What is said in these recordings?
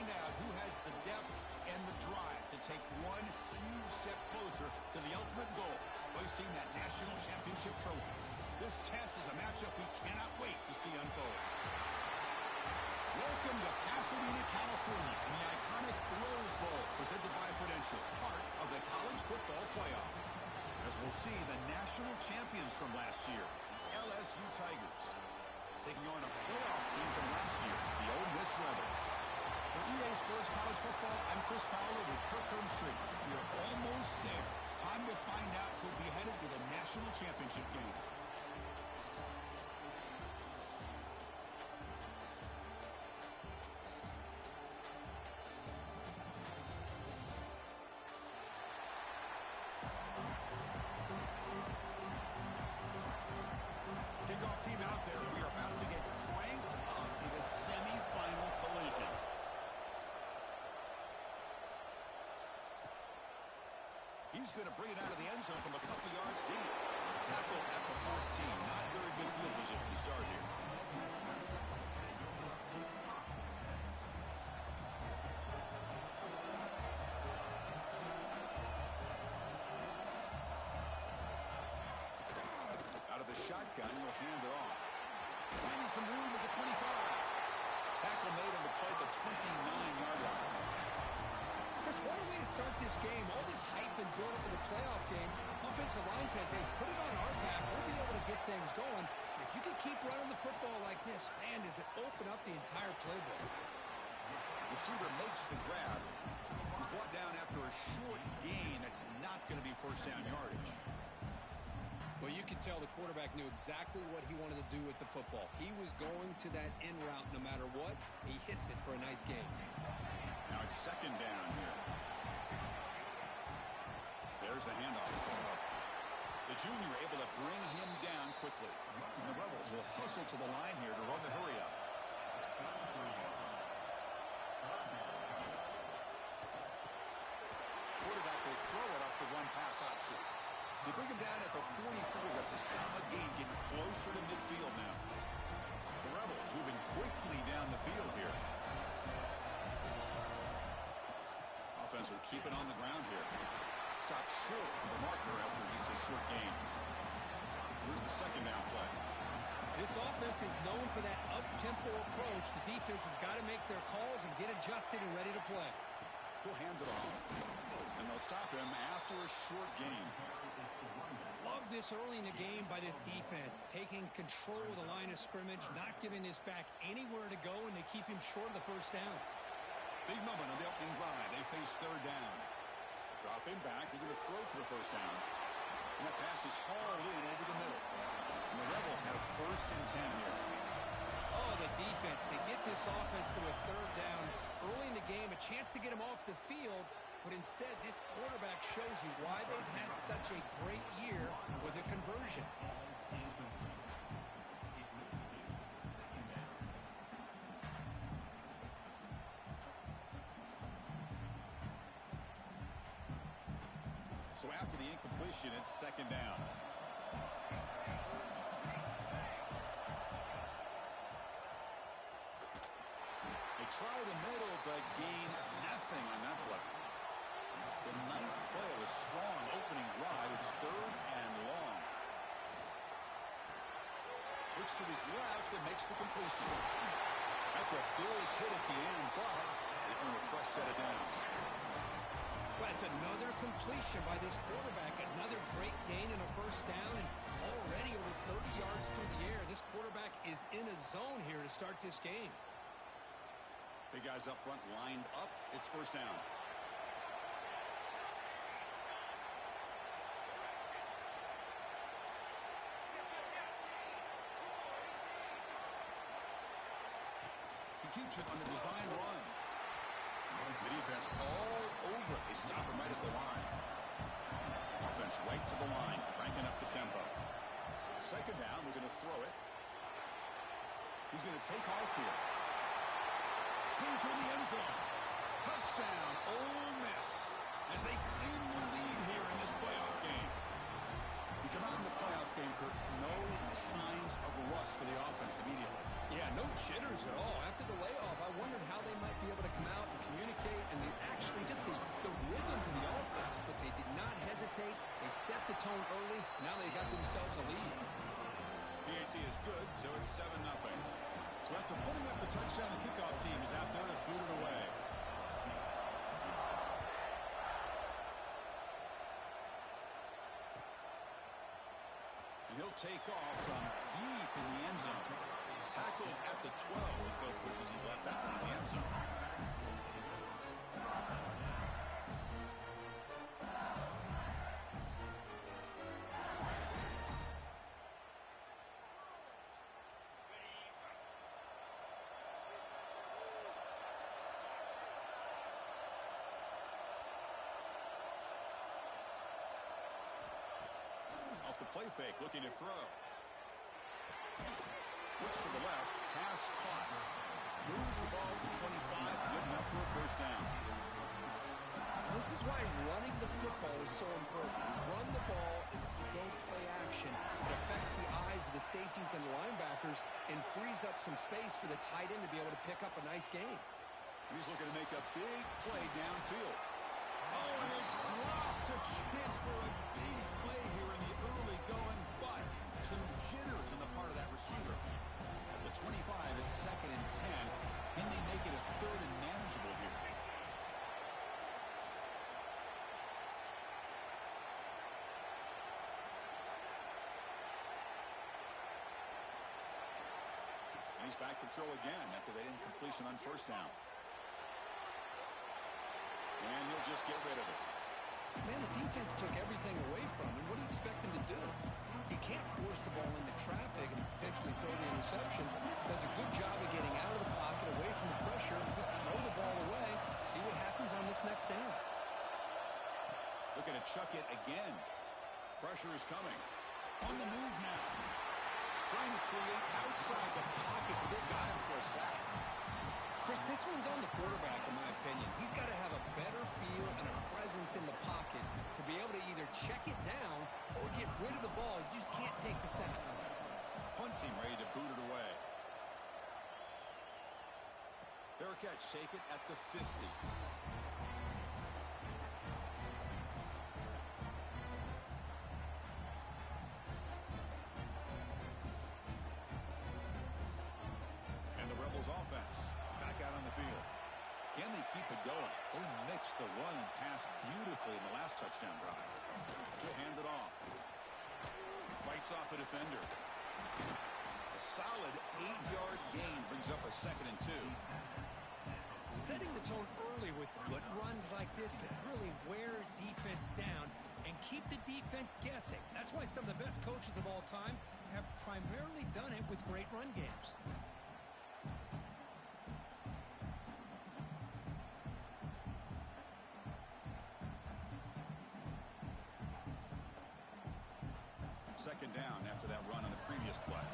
find out who has the depth and the drive to take one huge step closer to the ultimate goal, hoisting that national championship trophy. This test is a matchup we cannot wait to see unfold. Welcome to Pasadena, California, in the iconic Rose Bowl, presented by Prudential, part of the college football playoff. As we'll see, the national champions from last year, the LSU Tigers, taking on a playoff team from last year, the Ole Miss Rebels. For EA Sports College Football, I'm Chris Fowler with Kirk Herbstreit. We are almost there. Time to find out who'll be headed to the national championship game. Kickoff team out there. We are about to get cranked up with a semifinal collision. He's going to bring it out of the end zone from a couple yards deep. Tackle at the 14. Not very good field position to start here. Out of the shotgun, he'll hand it off. Finding some room at the 25. Tackle made on the play at the 29-yard line. Chris, what a way to start this game. All this hype and build up in the playoff game. Offensive line says, hey, put it on our back. We'll be able to get things going. If you can keep running the football like this, man, does it open up the entire playbook. Receiver makes the grab. He's brought down after a short gain. That's not going to be first down yardage. Well, you can tell the quarterback knew exactly what he wanted to do with the football. He was going to that in route no matter what. He hits it for a nice gain. Now it's second down here. There's the handoff. The junior able to bring him down quickly. And the Rebels will hustle to the line here to run the hurry up. Quarterback will throw it off the run pass option. They bring him down at the 44. That's a solid gain, getting closer to midfield now. The Rebels moving quickly down the field here. Offense will keep it on the ground here. Stop short of the marker after just a short gain. Here's the second down play. This offense is known for that up-tempo approach. The defense has got to make their calls and get adjusted and ready to play. He'll hand it off. And they'll stop him after a short gain. Love this early in the game by this defense. Taking control of the line of scrimmage, not giving this back anywhere to go, and they keep him short of the first down. Big moment on the opening drive. They face third down. Drop him back. They're going to throw for the first down. And that pass is hauled in over the middle. And the Rebels have first and 10 here. Oh, the defense. They get this offense to a third down early in the game, a chance to get him off the field. But instead, this quarterback shows you why they've had such a great year with a conversion. So after the incompletion, it's second down. They try the middle, but gain nothing on that play. The ninth play of a strong opening drive. It's third and long. Looks to his left and makes the completion. That's a big hit at the end, but they earn a fresh set of downs. Well, it's another completion by this quarterback. Another great gain in a first down, and already over 30 yards through the air. This quarterback is in a zone here to start this game. Big guys up front lined up. It's first down. Keeps it on the design run. The defense all over it. They stop him right at the line. Offense right to the line, cranking up the tempo. Second down, we're going to throw it. He's going to take off here. Going toward the end zone. Touchdown, Ole Miss, as they claim the lead here in this playoff game. We come out in the playoff game, Kirk, no signs of rust for the offense immediately. Yeah, no jitters at all. After the layoff, I wondered how they might be able to come out and touchdown. The kickoff team is out there to boot it away. And he'll take off from deep in the end zone. Tackled at the 12. Coach wishes he left that one in the end zone. Off the play fake, looking to throw. Looks to the left, pass caught. Moves the ball to 25, good enough for a first down. This is why running the football is so important. Run the ball, and if you go play action, it affects the eyes of the safeties and linebackers and frees up some space for the tight end to be able to pick up a nice gain. He's looking to make a big play downfield. Oh, and it's dropped to Schmitz for a big play here in the early going, but some jitters on the part of that receiver. At the 25, it's 2nd and 10. Can they make it a 3rd and manageable here? And he's back to throw again after that incompletion on first down. And he'll just get rid of it. Man, the defense took everything away from him. What do you expect him to do? He can't force the ball into traffic and potentially throw the interception. Does a good job of getting out of the pocket, away from the pressure, and just throw the ball away. See what happens on this next down. Looking to chuck it again. Pressure is coming. On the move now. Trying to create outside the pocket, but they've got him for a sack. Chris, this one's on the quarterback, in my opinion. He's got to have a better feel and a presence in the pocket to be able to either check it down or get rid of the ball. You just can't take the sack. Punt team ready to boot it away. Fair catch, take it at the 50. And the Rebels offense back out on the field. Can they keep it going? They mixed the run and pass beautifully in the last touchdown drive. He'll hand it off. Fights off a defender. A solid 8-yard gain brings up a 2nd and 2. Setting the tone early with good runs like this can really wear defense down and keep the defense guessing. That's why some of the best coaches of all time have primarily done it with great run games. Second down after that run on the previous play.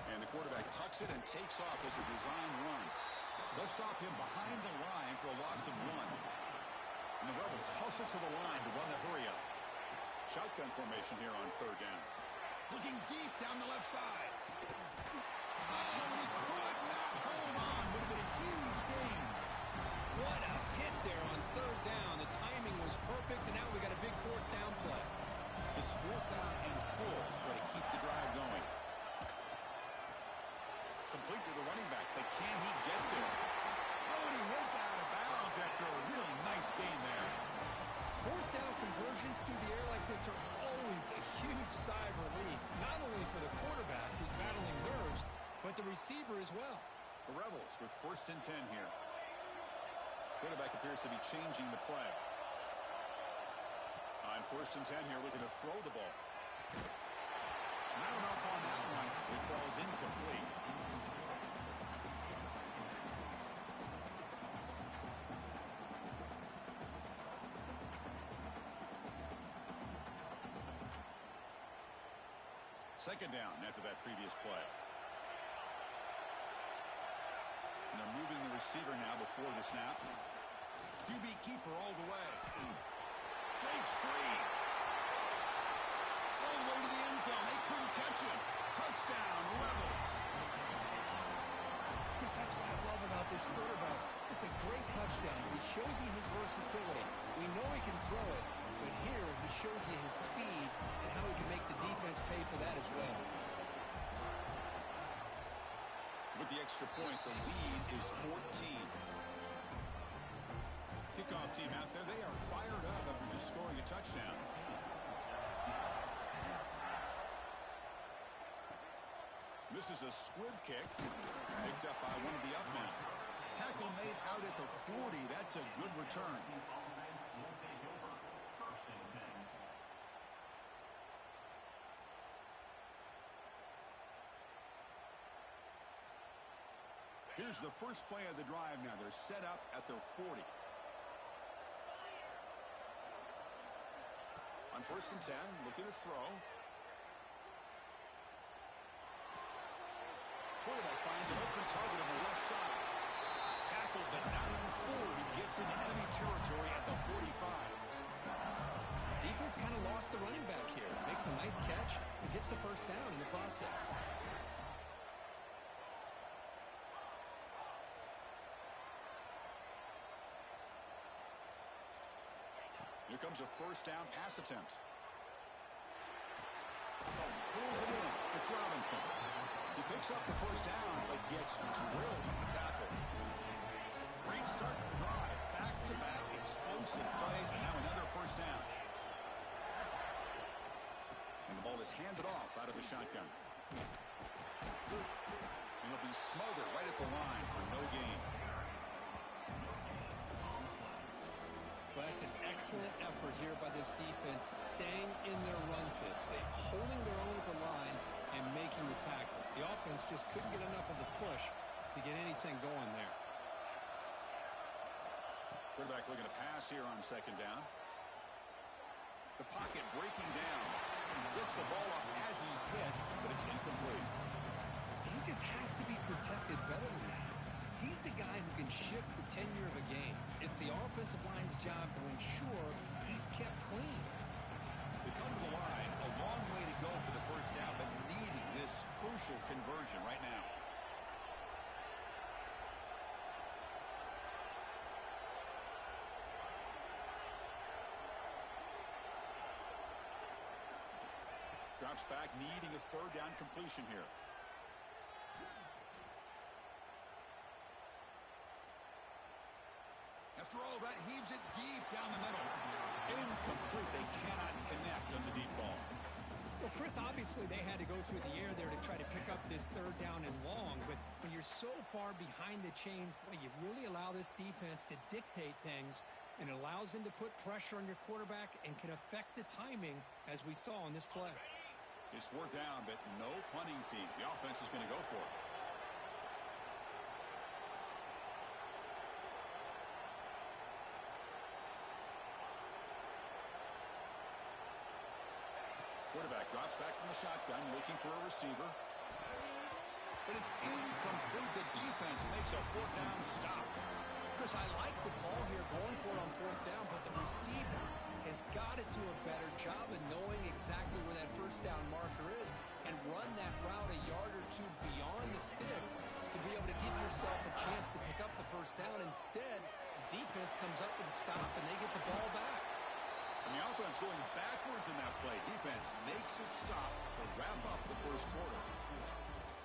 And the quarterback tucks it and takes off as a design run. They'll stop him behind the line for a loss of 1. And the Rebels hustle to the line to run the hurry up. Shotgun formation here on 3rd down. Looking deep down the left side. Oh, and he could not hold on. Would have been a huge gain. What a hit there on 3rd down. The timing was perfect, and now we got a big 4th down play. It's 4th down and 4 to try to keep the drive going. Complete with the running back, but can he get there? Oh, and he hits out of bounds after a really nice gain there. 4th down conversions through the air like this are always a huge sigh of relief, not only for the quarterback who's battling nerves, but the receiver as well. The Rebels with 1st and 10 here. Quarterback appears to be changing the play. On 1st and 10 here, looking to throw the ball. Not enough on that one. It falls incomplete. Second down after that previous play. And they're moving the receiver now before the snap. QB keeper all the way. Breaks free. All the way to the end zone. They couldn't catch him. Touchdown, Rebels. Chris, that's what I love about this quarterback. It's a great touchdown. He shows you his versatility. We know he can throw it, but here he shows you his speed and how he can make the defense pay for that as well. the extra point. The lead is 14. Kickoff team out there. They are fired up after just scoring a touchdown. This is a squib kick. Picked up by one of the up men. Tackle made out at the 40. That's a good return. Here's the first play of the drive now. They're set up at their 40. On 1st and 10, looking to throw. Quarterback finds an open target on the left side. Tackled, but not in the full. He gets into enemy territory at the 45. Defense kind of lost the running back here. Makes a nice catch and gets the first down in the process. Here comes a first down pass attempt. Pulls it in. It's Robinson. He picks up the first down, but gets drilled at the tackle. Great start to the drive. Back-to-back explosive plays, and now another first down. And the ball is handed off out of the shotgun. And it'll be smothered right at the line for no gain. Well, that's an excellent effort here by this defense, staying in their run fits. They holding their own at the line and making the tackle. The offense just couldn't get enough of a push to get anything going there. Quarterback looking to pass here on 2nd down. The pocket breaking down. Gets the ball off as he's hit, but it's incomplete. He just has to be protected better than that. He's the guy who can shift the tenure of a game. It's the offensive line's job to ensure he's kept clean. They come to the line, a long way to go for the first down, but needing this crucial conversion right now. Drops back, needing a 3rd down completion here. After all that, heaves it deep down the middle. Incomplete. They cannot connect on the deep ball. Well, Chris, obviously they had to go through the air there to try to pick up this 3rd down and long, but when you're so far behind the chains, boy, you really allow this defense to dictate things, and it allows them to put pressure on your quarterback and can affect the timing, as we saw on this play. It's 4th down, but no punting team. The offense is going to go for it. Quarterback drops back from the shotgun, looking for a receiver. But it's incomplete. The defense makes a 4th down stop. Chris, I like the call here going for it on 4th down, but the receiver has got to do a better job of knowing exactly where that first down marker is and run that route a yard or two beyond the sticks to be able to give yourself a chance to pick up the first down. Instead, the defense comes up with a stop and they get the ball back. And the offense going backwards in that play. Defense makes a stop to wrap up the first quarter.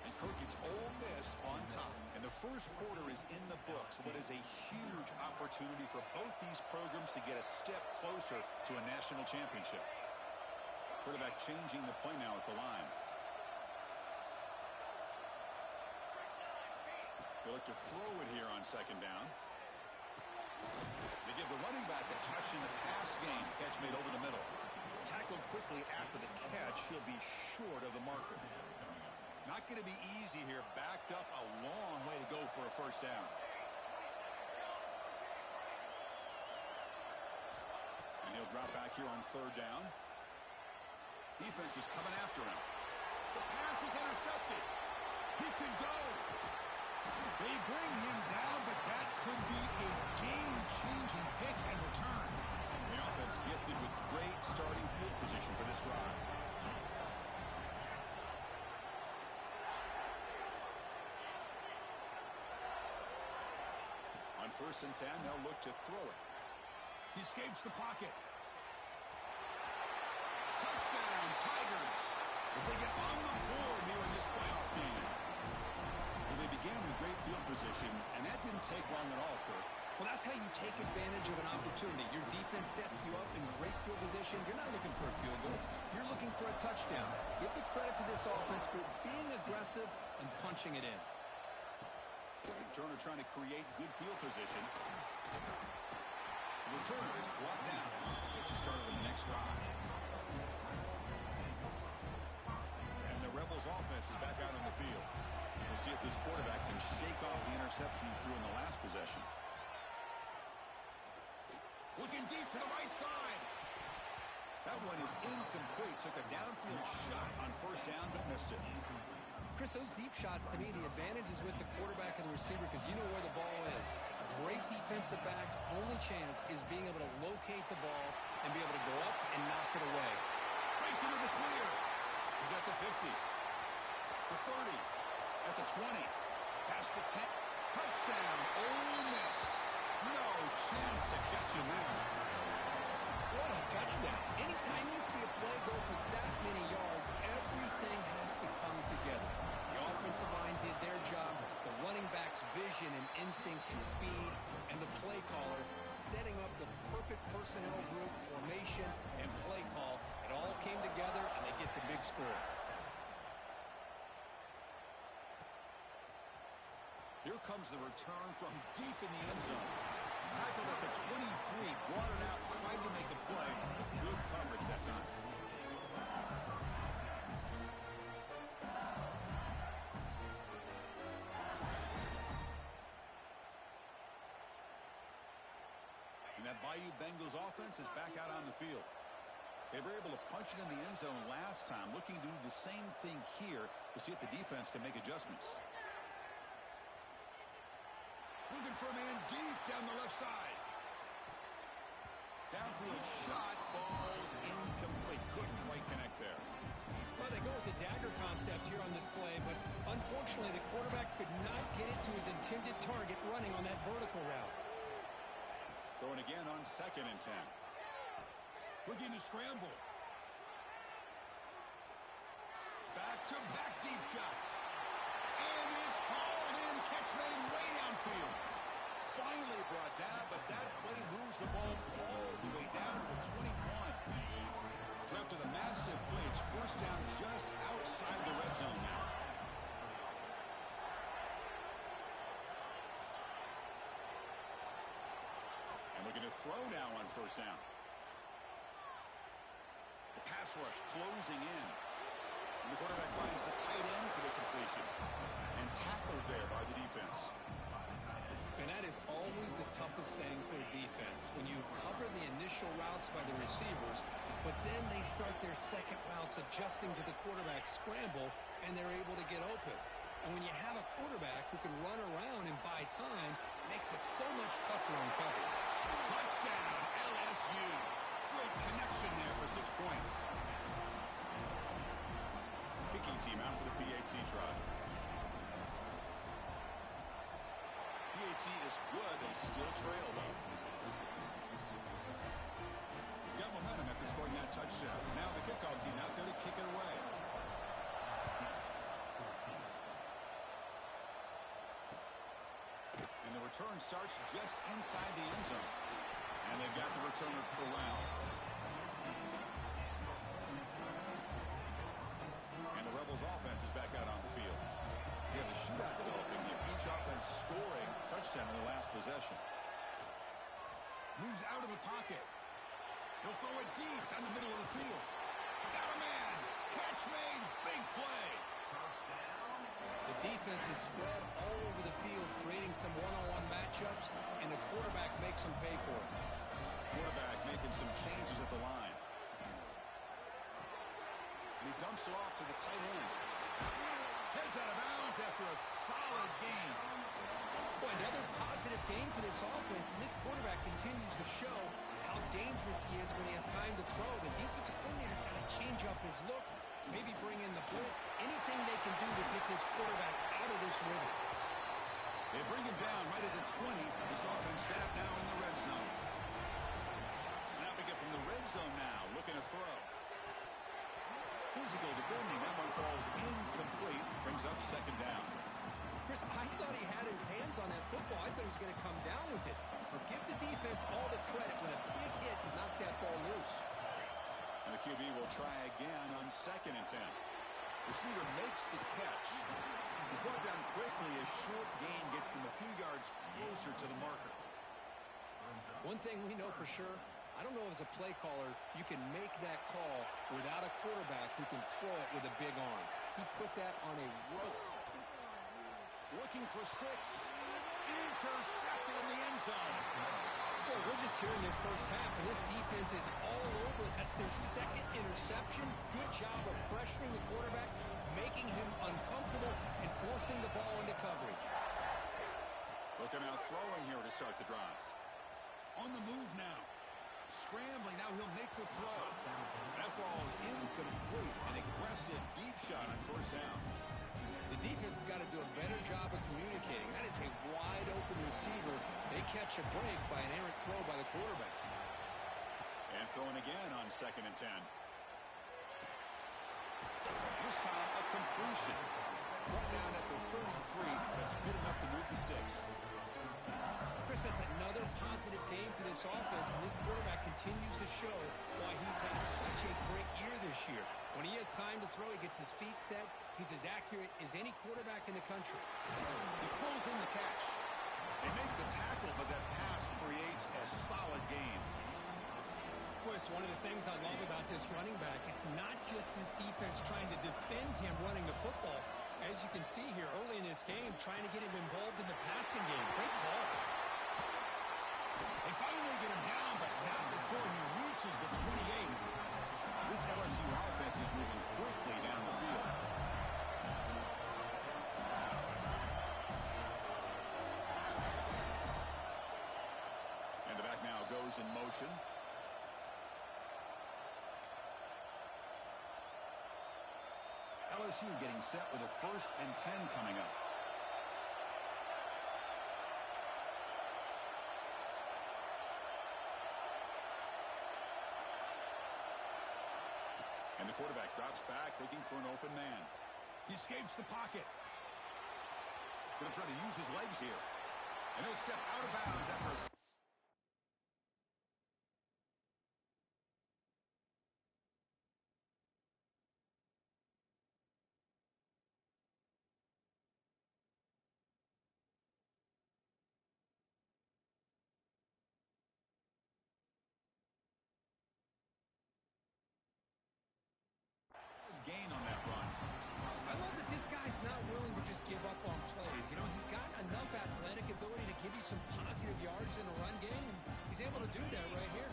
And Kirk gets Ole Miss on top. And the first quarter is in the books. What is a huge opportunity for both these programs to get a step closer to a national championship. Quarterback changing the play now at the line. They look to throw it here on 2nd down. They give the running back a touch in the pass game. Catch made over the middle. Tackled quickly after the catch. He'll be short of the marker. Not going to be easy here. Backed up a long way to go for a first down. And he'll drop back here on 3rd down. Defense is coming after him. The pass is intercepted. He can go. They bring him down, but that could be a game-changing pick and return. The offense gifted with great starting field position for this drive. On 1st and 10, they'll look to throw it. He escapes the pocket. Touchdown, Tigers, as they get on the board here in this playoff game. They they began with great field position, and that didn't take long at all, Kirk. Well, that's how you take advantage of an opportunity. Your defense sets you up in great field position. You're not looking for a field goal. You're looking for a touchdown. Give the credit to this offense for being aggressive and punching it in. Turner trying to create good field position. The returner is brought down. Gets you started on the next drive. And the Rebels offense is back out on the field. We'll see if this quarterback can shake off the interception he threw in the last possession. Looking deep to the right side. That one is incomplete. Took a downfield shot on first down, but missed it. Chris, those deep shots, to me, the advantage is with the quarterback and the receiver because you know where the ball is. Great defensive backs' only chance is being able to locate the ball and be able to go up and knock it away. Breaks into the clear. He's at the 50. The 30. At the 20. Past the 10. Touchdown. Ole Miss. No chance to catch him there. What a touchdown. Anytime you see a play go for that many yards, everything has to come together. The offensive line did their job, the running back's vision and instincts and speed, and the play caller setting up the perfect personnel group, formation, and play call. It all came together, and they get the big score. Here comes the return from deep in the end zone. Tackled at the 23, brought it out, tried to make a play. Good coverage that time. And that Bayou Bengals offense is back out on the field. They were able to punch it in the end zone last time, looking to do the same thing here to see if the defense can make adjustments. Looking for a man deep down the left side. Downfield shot falls incomplete. Couldn't quite connect there. Well, they go with the dagger concept here on this play, but unfortunately the quarterback could not get it to his intended target running on that vertical route. Throwing again on 2nd and 10. Looking to scramble. Back-to-back deep shots. And it's hauled in. Catch made way downfield. Finally brought down, but that play moves the ball all the way down to the 21. So after the massive play, it's first down just outside the red zone now. And looking to throw now on first down. The pass rush closing in. And the quarterback finds the tight end for the completion. And tackled there by the defense. And that is always the toughest thing for a defense. When you cover the initial routes by the receivers, but then they start their second routes adjusting to the quarterback's scramble, and they're able to get open. And when you have a quarterback who can run around and buy time, it makes it so much tougher on coverage. Touchdown, LSU. Great connection there for 6 points. Kicking team out for the PAT try. PAT is good. They still trail, though. Got momentum after scoring that touchdown. Now the kickoff team out there to kick it away. And the return starts just inside the end zone. And they've got the returner corralled. And the Rebels offense is back out on the field. They have a shootout developing here. Each offense scoring touchdown in the last possession. Moves out of the pocket. He'll throw it deep down the middle of the field. Got a man. Catch made. Big play. The defense is spread all over the field, creating some one-on-one matchups, and the quarterback makes them pay for it. Quarterback making some changes at the line. And he dumps it off to the tight end. Heads out of bounds after a solid game. Boy, another positive game for this offense, and this quarterback continues to show how dangerous he is when he has time to throw. The defensive coordinator's got to change up his looks, maybe bring in the blitz, anything they can do to get this quarterback out of this rhythm. They bring him down right at the 20. This offense set up now in the red zone. Snapping it from the red zone now, looking to throw. Physical defending, that one falls incomplete, brings up second down. Chris, I thought he had his hands on that football. I thought he was going to come down with it. But give the defense all the credit when a big hit to knock that ball loose. And the QB will try again on 2nd and 10. Receiver makes the catch. He's brought down quickly. A short gain gets them a few yards closer to the marker. One thing we know for sure, I don't know as a play caller, you can make that call without a quarterback who can throw it with a big arm. He put that on a rope. Looking for 6. Intercepted in the end zone. Well, we're just hearing this first half, and this defense is all over. That's their 2nd interception. Good job of pressuring the quarterback, making him uncomfortable, and forcing the ball into coverage. Looking out throwing here to start the drive. On the move now. Scrambling. Now he'll make the throw. That ball is incomplete. An aggressive deep shot on 1st down. The defense has got to do a better job of communicating. That is a wide-open receiver. They catch a break by an errant throw by the quarterback. And throwing again on 2nd and 10. This time a completion. Brought down at the 33. That's good enough to move the sticks. Chris, that's another positive game for this offense, and this quarterback continues to show why he's had such a great year this year. When he has time to throw, he gets his feet set. He's as accurate as any quarterback in the country. He pulls in the catch. They make the tackle, but that pass creates a solid gain. Chris, one of the things I love about this running back, it's not just this defense trying to defend him running the football. As you can see here early in this game, trying to get him involved in the passing game. Great call. They finally get him down, but not before he reaches the 28. This LSU offense is moving quickly down the field. And the back now goes in motion. LSU getting set with a 1st and 10 coming up. And the quarterback drops back, looking for an open man. He escapes the pocket. Going to try to use his legs here. And he'll step out of bounds after a... gain on that run. I love that this guy's not willing to just give up on plays. You know, he's got enough athletic ability to give you some positive yards in a run game, and he's able to do that right here.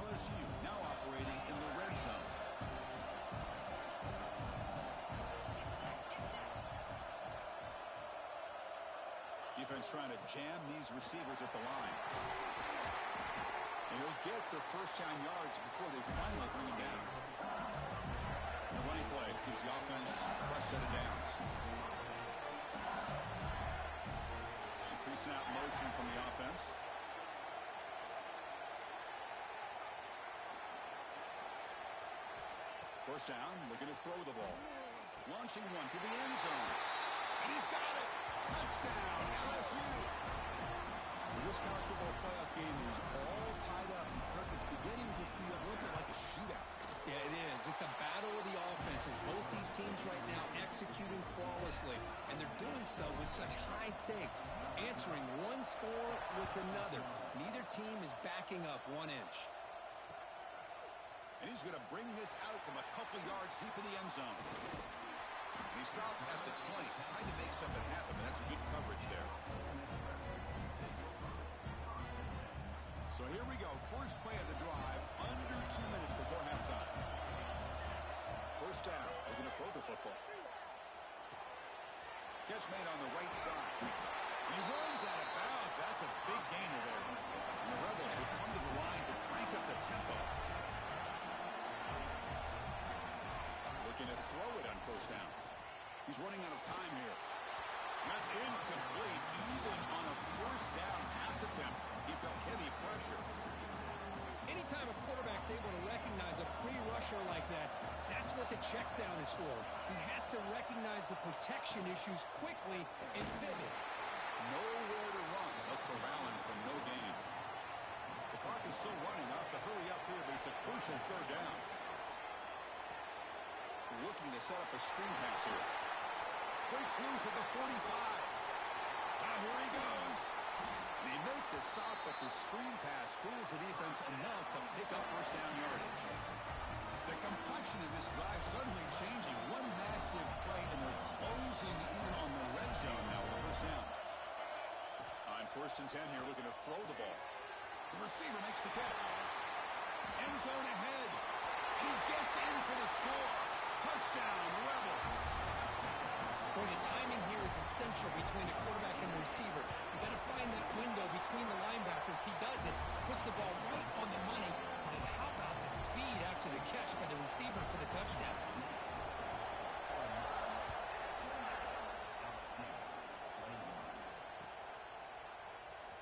LSU now operating in the red zone. Defense trying to jam these receivers at the line. And he'll get the 1st-down yards before they finally bring him down. The running play gives the offense a fresh set of downs. Increasing out motion from the offense. First down, looking to throw the ball. Launching one to the end zone. And he's got it. Touchdown, LSU. This college football playoff game is all tied up. Kirk, it's beginning to feel looking like a shootout. Yeah, it is. It's a battle of the offenses. Both these teams right now executing flawlessly, and they're doing so with such high stakes, answering one score with another. Neither team is backing up 1 inch. And he's going to bring this out from a couple yards deep in the end zone. And he stopped at the 20, trying to make something happen, but that's good coverage there. So here we go. First play of the drive, under 2 minutes before halftime. First down, looking to throw the football. Catch made on the right side. And he runs out of bounds. That's a big gainer there. And the Rebels will come to the line to crank up the tempo. Looking to throw it on first down. He's running out of time here. That's incomplete. Even on a first down pass attempt, he felt heavy pressure. Anytime a quarterback's able to recognize a free rusher like that, that's what the check down is for. He has to recognize the protection issues quickly and pivot. Nowhere to run, but corralling for no gain. The clock is still running. Off to hurry up here, but it's a crucial third down. Looking to set up a screen pass here. Breaks loose at the 45. Now here he goes. They make the stop, but the screen pass fools the defense enough to pick up first down yardage. The complexion of this drive suddenly changing. One massive play, and they're closing in on the red zone now with the first down. On 1st and 10 here, looking to throw the ball. The receiver makes the catch. End zone ahead. And he gets in for the score. Touchdown, Rebels. Boy, the timing here is essential between the quarterback and the receiver. You got to find that window between the linebackers. He does it, puts the ball right on the money. And then how about the speed after the catch by the receiver for the touchdown?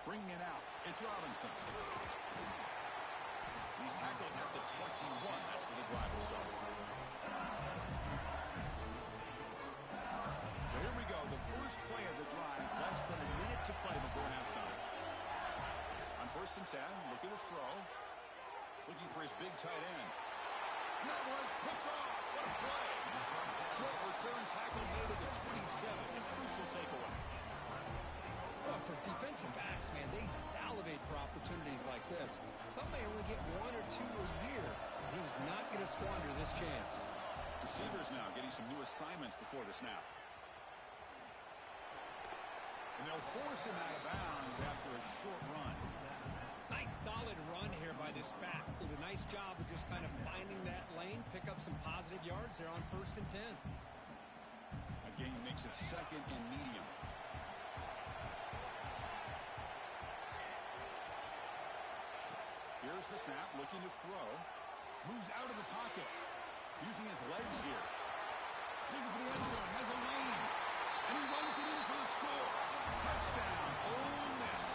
Bringing it out, it's Robinson. He's tackled at the 21. That's where the drive will start. So here we go, the first play of the drive, less than a minute to play before halftime. On 1st and 10, look at the throw. Looking for his big tight end. And that one's picked off. What a play. Short return tackle made at the 27. A crucial takeaway. Well, for defensive backs, man, they salivate for opportunities like this. Some may only get 1 or 2 a year. He was not going to squander this chance. Receivers now getting some new assignments before the snap. And they'll force him out of bounds after a short run. Nice solid run here by this back. Did a nice job of just kind of finding that lane, pick up some positive yards there on 1st and 10. Again, makes it 2nd and medium. Here's the snap, looking to throw. Moves out of the pocket. Using his legs here. Looking for the end zone, has a lane. And he runs it in for the score. Touchdown, Ole Miss.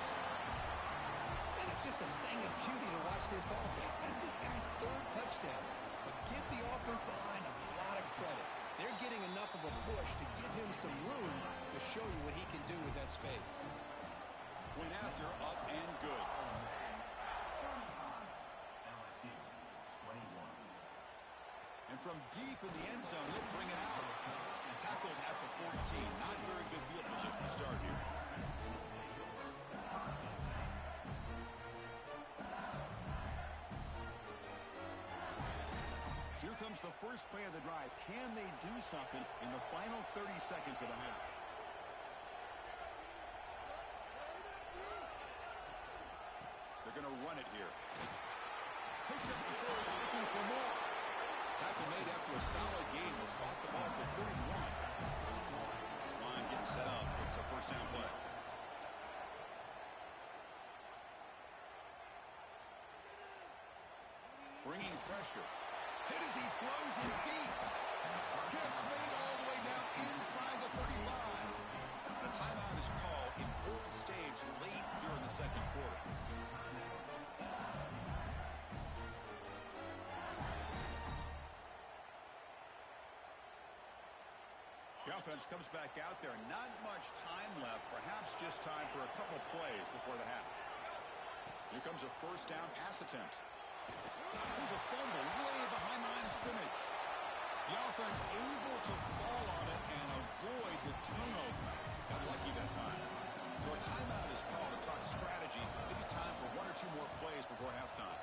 And it's just a thing of beauty to watch this offense. That's this guy's 3rd touchdown. But give the offensive line a lot of credit. They're getting enough of a push to give him some room to show you what he can do with that space. Went after, up and good. And from deep in the end zone, they'll bring it out. Tackled at the 14. Not very good field position to start here. Here comes the first play of the drive. Can they do something in the final 30 seconds of the half? They're going to run it here. Picks up the first, looking for more. Tackle made after a solid game. Will spot the ball for 31. This line getting set up. It's a first down play. Bringing pressure. Hit as he throws it deep. Catch made all the way down inside the 35. The timeout is called. Important stage late here in the 2nd quarter. The offense comes back out there. Not much time left. Perhaps just time for a couple plays before the half. Here comes a first down pass attempt. There's a fumble way behind the line of scrimmage. The offense able to fall on it and avoid the turnover. Got lucky that time. So a timeout is called to talk strategy. Maybe time for 1 or 2 more plays before halftime.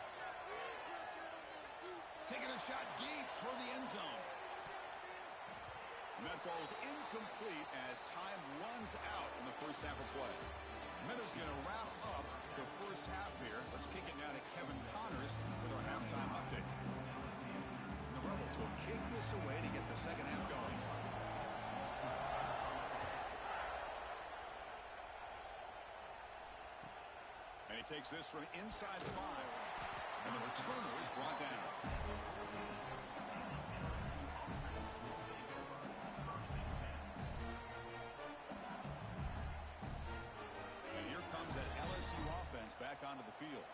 Taking a shot deep toward the end zone. And that falls incomplete as time runs out in the first half of play. Meadows going to wrap up the first half here. Let's kick it now to Kevin Connors with our halftime update. And the Rebels will kick this away to get the second half going. And he takes this from inside 5. And the returner is brought down. Back onto the field.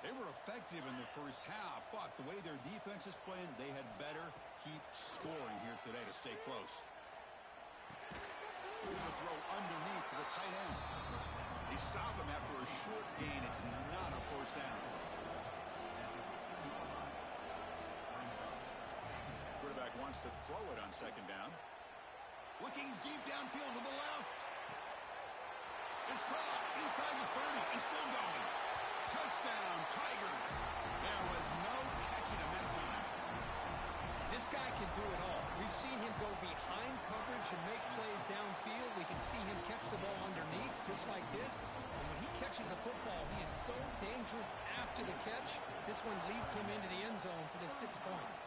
They were effective in the first half, but the way their defense is playing, they had better keep scoring here today to stay close. Here's a throw underneath to the tight end. They stop him after a short gain. It's not a first down. Quarterback wants to throw it on second down. Looking deep downfield to the left. It's caught inside the 30 and still going. Touchdown, Tigers. There was no catching him that time. This guy can do it all. We've seen him go behind coverage and make plays downfield. We can see him catch the ball underneath, just like this. And when he catches a football, he is so dangerous after the catch. This one leads him into the end zone for the 6 points.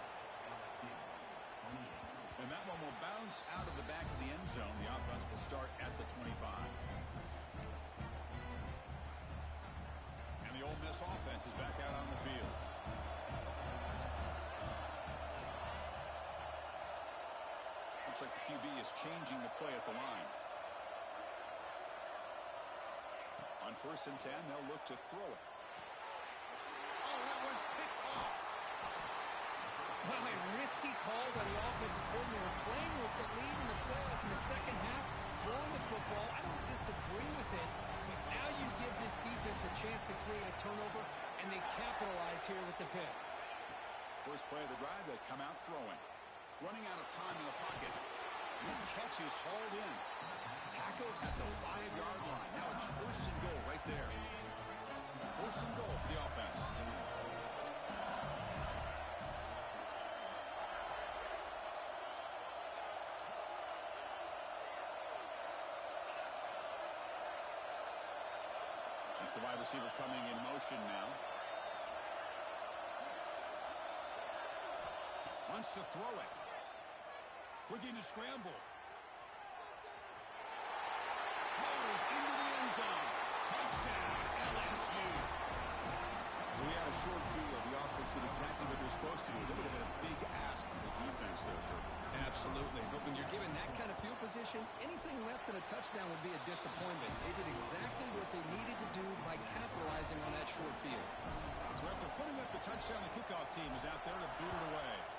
And that one will bounce out of the back of the end zone. The offense will start at the 25. And the Ole Miss offense is back out on the field. Looks like the QB is changing the play at the line. On 1st and 10, they'll look to throw it. Oh, that one's picked off. Well, a risky call by the offensive coordinator, playing with the lead in the playoff in the second half, throwing the football. I don't disagree with it, but now you give this defense a chance to create a turnover, and they capitalize here with the pick. First play of the drive, they come out throwing. Running out of time in the pocket. The catch is hauled in. Tackle at the 5-yard line. Now it's 1st and goal right there. 1st and goal for the offense. That's the wide receiver coming in motion now. Wants to throw it. Looking to scramble. Motors into the end zone. Touchdown, LSU. We had a short field. The offense did exactly what they're supposed to do. That would have been a big ask for the defense there, Kirk. Absolutely. But when you're given that kind of field position, anything less than a touchdown would be a disappointment. They did exactly what they needed to do by capitalizing on that short field. So after putting up the touchdown, the kickoff team is out there to boot it away.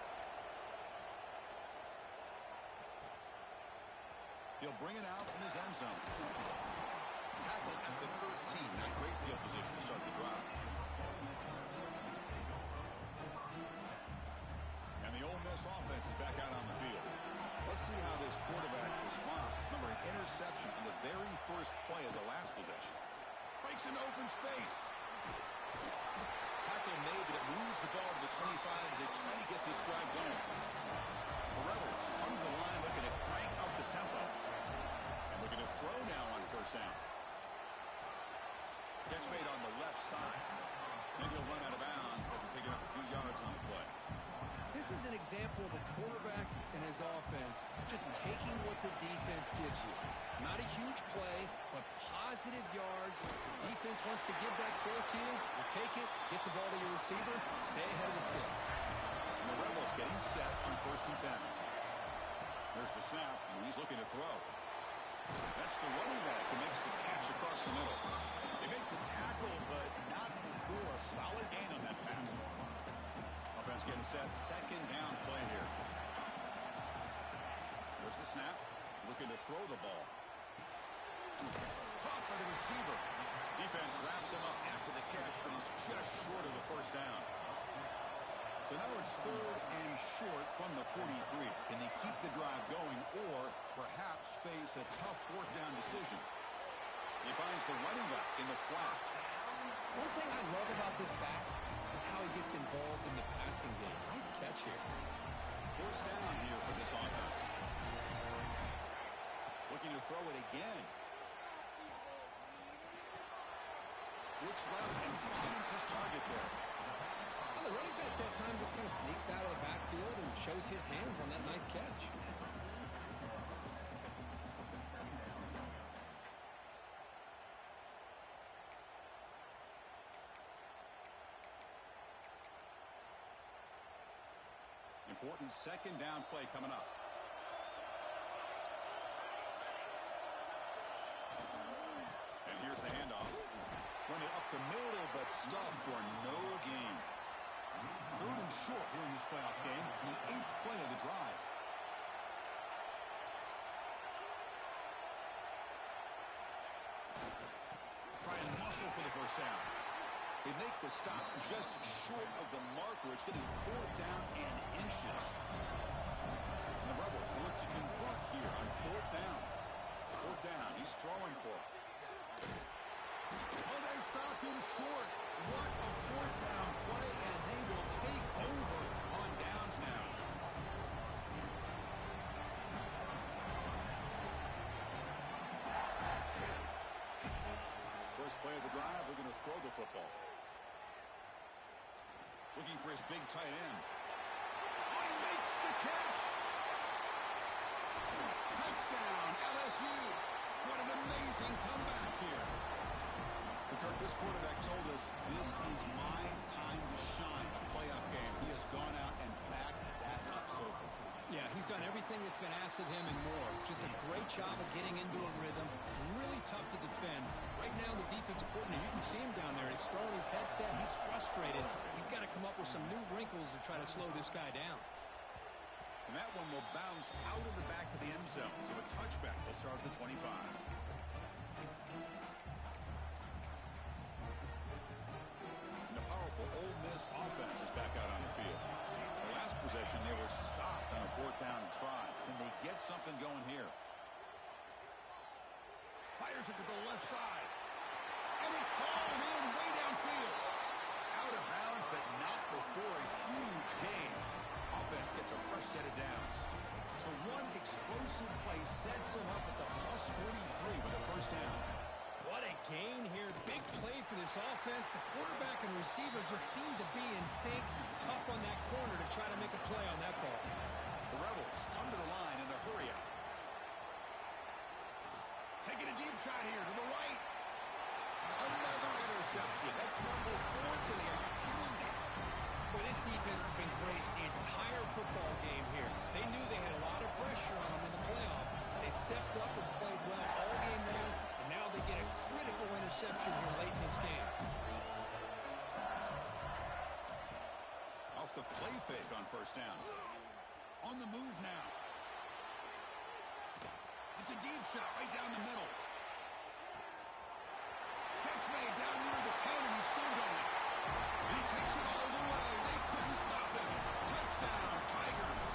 He'll bring it out from his end zone. Tackle at the 13. Not great field position to start the drive. And the Ole Miss offense is back out on the field. Let's see how this quarterback responds. Remember, an interception on the very first play of the last possession. Breaks into open space. Tackle made, but it moves the ball to the 25 as they try to get this drive going. The Rebels come to the line looking to crank up the tempo. And looking to throw now on 1st down. Catch made on the left side. Then he'll run out of bounds after picking up a few yards on the play. This is an example of a quarterback and his offense just taking what the defense gives you. Not a huge play, but positive yards. The defense wants to give that throw to you. You take it, get the ball to your receiver, stay ahead of the sticks. And the Rebels getting set on 1st and 10. There's the snap, and he's looking to throw. That's the running back who makes the catch across the middle. They make the tackle, but not before a solid gain on that pass. Offense getting set. 2nd down play here. There's the snap. Looking to throw the ball. Caught by the receiver. Defense wraps him up after the catch, but he's just short of the 1st down. So now it's 3rd and short from the 43. Can they keep the drive going or perhaps face a tough 4th down decision? He finds the running back in the flat. One thing I love about this back is how he gets involved in the passing game. Nice catch here. 1st down here for this offense. Looking to throw it again. Looks left and finds his target there. Well, the running back that time just kind of sneaks out of the backfield and shows his hands on that nice catch. Important 2nd down play coming up. And here's the handoff. Run it up the middle, but stuffed for no Third and short here in this playoff game, the 8th play of the drive. Try and muscle for the first down. They make the stop just short of the marker. It's getting 4th down and inches. And the Rebels will look to convert here on 4th down. 4th down, he's throwing for it. Oh, they've stopped him short. What a 4th down play, and they will take over on downs now. First play of the drive, they're going to throw the football. Looking for his big tight end. Oh, he makes the catch. Touchdown, LSU. What an amazing comeback here. Kirk, this quarterback told us this is my time to shine, a playoff game. He has gone out and backed that up so far. Yeah, he's done everything that's been asked of him and more. Just a great job of getting into a rhythm. Really tough to defend. Right now, the defensive coordinator, you can see him down there. He's throwing his headset. He's frustrated. He's got to come up with some new wrinkles to try to slow this guy down. And that one will bounce out of the back of the end zone. So a touchback will start at the 25. And the powerful Ole Miss offense is back out on the field. The last possession, they were stopped on a 4th down try. Can they get something going here? Fires it to the left side. And it's hauled in way downfield. Out of bounds, but not before a huge gain. Offense gets a fresh set of downs. So one explosive play sets him up at the +43 with a first down. What a gain here. Big play for this offense. The quarterback and receiver just seem to be in sync. Tough on that corner to try to make a play on that ball. The Rebels come to the line in the hurry up. Taking a deep shot here to the right. Another interception. That's number 4 today. Are you kidding me? Boy, this defense has been great the entire football game here. They knew they had a lot of pressure on them in the playoff. They stepped up and played well all game long, and now they get a critical interception here late in this game. Off the play fake on first down. On the move now. It's a deep shot right down the middle. Catch made down near the 10, and he's still going. And he takes it all the way. They couldn't stop him. Touchdown, Tigers.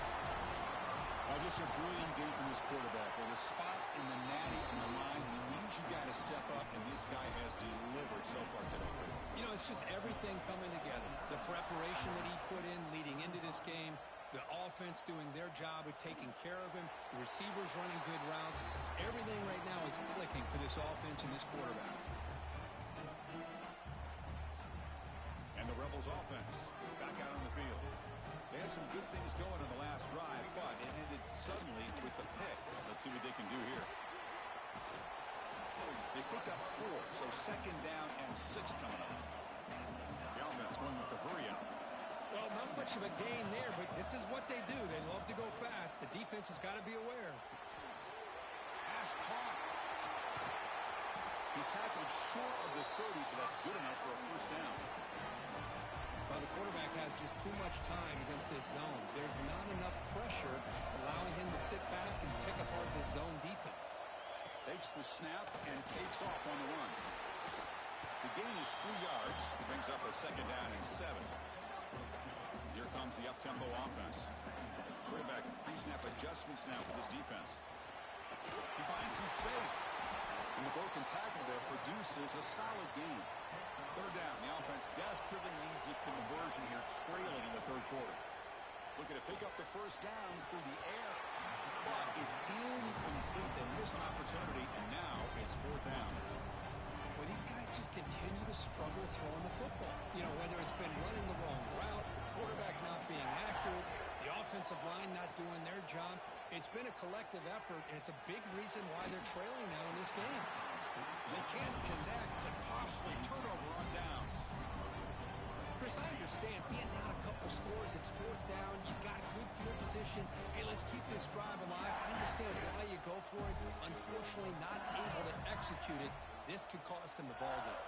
Just a brilliant game from this quarterback. With a spot in the natty on the line, he means you got to step up, and this guy has delivered so far today. You know, it's just everything coming together. The preparation that he put in leading into this game, the offense doing their job of taking care of him, the receivers running good routes. Everything right now is clicking for this offense and this quarterback. And the Rebels offense back out on the field. They had some good things going on the last drive, but it ended suddenly with the pick. Let's see what they can do here. They pick up 4, so second down and 6 coming up. The offense going with the hurry up. Well, not much of a gain there, but this is what they do. They love to go fast. The defense has got to be aware. Pass caught. He's tackled short of the 30, but that's good enough for a first down. Well, the quarterback has just too much time against this zone. There's not enough pressure to allowing him to sit back and pick apart this zone defense. Takes the snap and takes off on the run. The gain is 3 yards. It brings up a second down and 7. Here comes the up-tempo offense. Quarterback pre-snap adjustments now for this defense. He finds some space. And the broken tackle there produces a solid gain. Third down. The offense desperately needs a conversion here, trailing in the third quarter. Looking to pick up the first down through the air. But it's incomplete. They miss an opportunity, and now it's fourth down. Well, these guys just continue to struggle throwing the football. You know, whether it's been running the wrong route, the quarterback not being accurate, the offensive line not doing their job. It's been a collective effort, and it's a big reason why they're trailing now in this game. They can't connect to costly turnover on downs. Chris, I understand being down a couple scores, it's fourth down, you've got good field position. Hey, let's keep this drive alive. I understand why you go for it. Unfortunately, not able to execute it. This could cost him the ball game.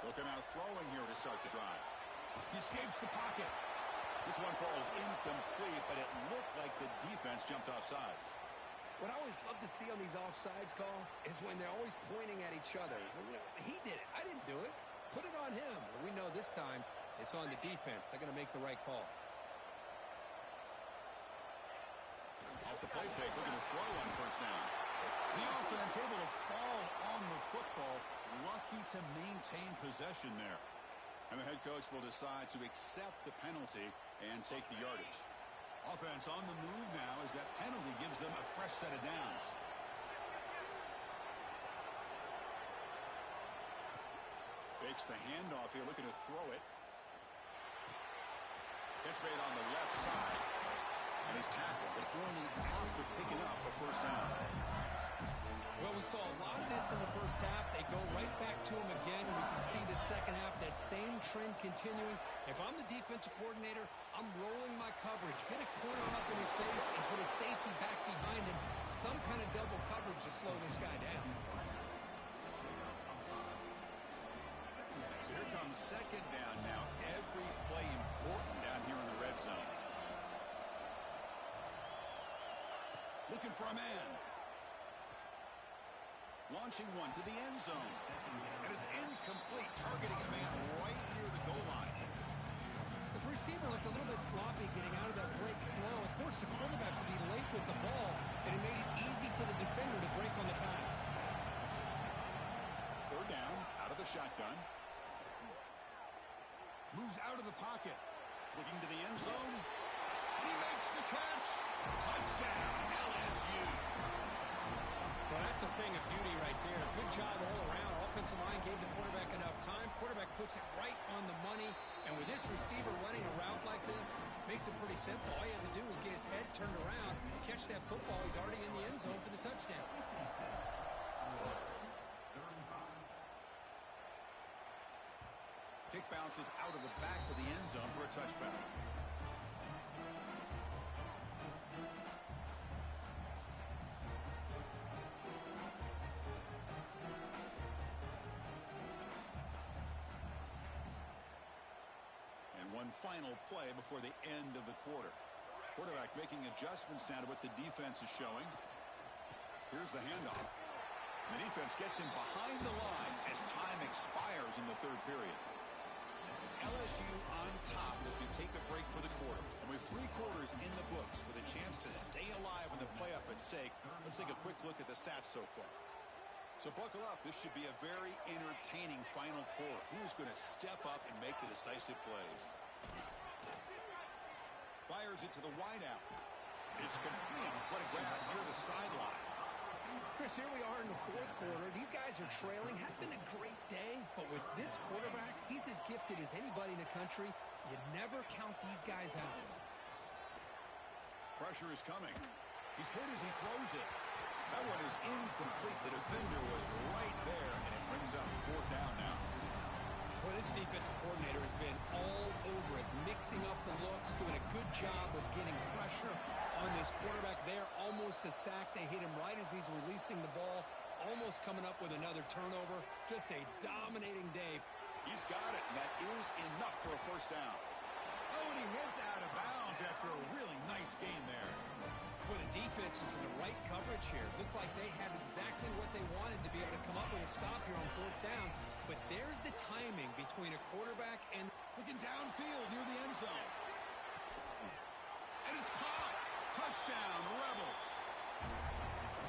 Looking out throwing here to start the drive. He escapes the pocket. This one falls incomplete, but it looked like the defense jumped off sides. What I always love to see on these offsides call is when they're always pointing at each other. Well, you know, he did it. I didn't do it. Put it on him. Well, we know this time it's on the defense. They're going to make the right call. Off the play fake, looking to throw on first down. The offense able to fall on the football. Lucky to maintain possession there. And the head coach will decide to accept the penalty and take the yardage. Offense on the move now as that penalty gives them a fresh set of downs. Fakes the handoff here, looking to throw it. Catch made on the left side. And he's tackled, but only after picking up a first down. Well, we saw a lot of this in the first half. They go right back to him again, and we can see the second half, that same trend continuing. If I'm the defensive coordinator, I'm rolling my coverage. Get a corner up in his face and put a safety back behind him. Some kind of double coverage to slow this guy down. So here comes second down now. Every play important down here in the red zone. Looking for a man. Launching one to the end zone. And it's incomplete, targeting a man right near the goal line. The receiver looked a little bit sloppy getting out of that break slow. It forced the quarterback to be late with the ball, and it made it easy for the defender to break on the pass. Third down, out of the shotgun. Moves out of the pocket. Looking to the end zone. He makes the catch. Touchdown, LSU. Well, that's a thing of beauty right there. Good job all around. Offensive line gave the quarterback enough time. Quarterback puts it right on the money. And with this receiver running a route like this, makes it pretty simple. All you have to do is get his head turned around, catch that football. He's already in the end zone for the touchdown. Kick bounces out of the back of the end zone for a touchback. One final play before the end of the quarter. Quarterback making adjustments now to what the defense is showing. Here's the handoff. The defense gets him behind the line as time expires in the third period. It's LSU on top as we take a break for the quarter. And with 3 quarters in the books with a chance to stay alive with the playoff at stake, let's take a quick look at the stats so far. So buckle up. This should be a very entertaining final quarter. Who's going to step up and make the decisive plays? Fires it to the wideout. It's complete. What a grab near the sideline. Chris, here we are in the fourth quarter. These guys are trailing. Had been a great day, but with this quarterback, he's as gifted as anybody in the country. You never count these guys out. Pressure is coming. He's hit as he throws it. That one is incomplete. The defender was right there, and it brings up fourth down now. Well, this defensive coordinator has been all over it, mixing up the looks, doing a good job of getting pressure on this quarterback there. Almost a sack. They hit him right as he's releasing the ball, almost coming up with another turnover. Just a dominating day. He's got it, and that is enough for a first down. Oh, and he hits out of bounds after a really nice game there. Well, the defense is in the right coverage here. Looked like they had exactly what they wanted to be able to come up with a stop here on fourth down. But there's the timing between a quarterback and... Looking downfield near the end zone. And it's caught. Touchdown, Rebels.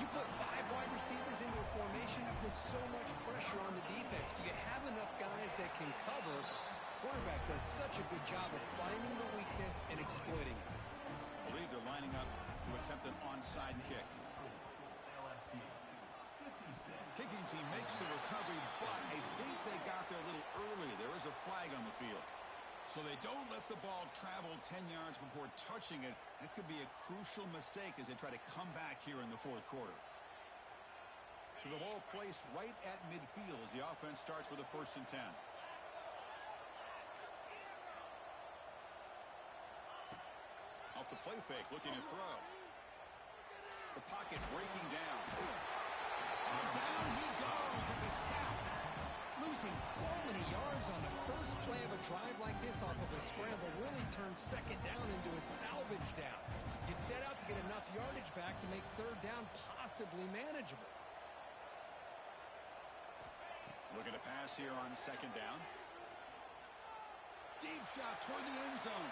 You put 5 wide receivers into a formation, it puts so much pressure on the defense. Do you have enough guys that can cover? Quarterback does such a good job of finding the weakness and exploiting it. I believe they're lining up to attempt an onside kick. Kicking team makes the recovery, but I think they got there a little early. There is a flag on the field. So they don't let the ball travel 10 yards before touching it. It could be a crucial mistake as they try to come back here in the fourth quarter. So the ball placed right at midfield as the offense starts with a 1st and 10. Off the play fake, looking to throw. The pocket breaking down. And down he goes. It's a sack. Losing Losing so many yards on the first play of a drive like this off of a scramble really turns second down into a salvage down. You set out to get enough yardage back to make third down possibly manageable. Looking to pass here on second down. Deep shot toward the end zone.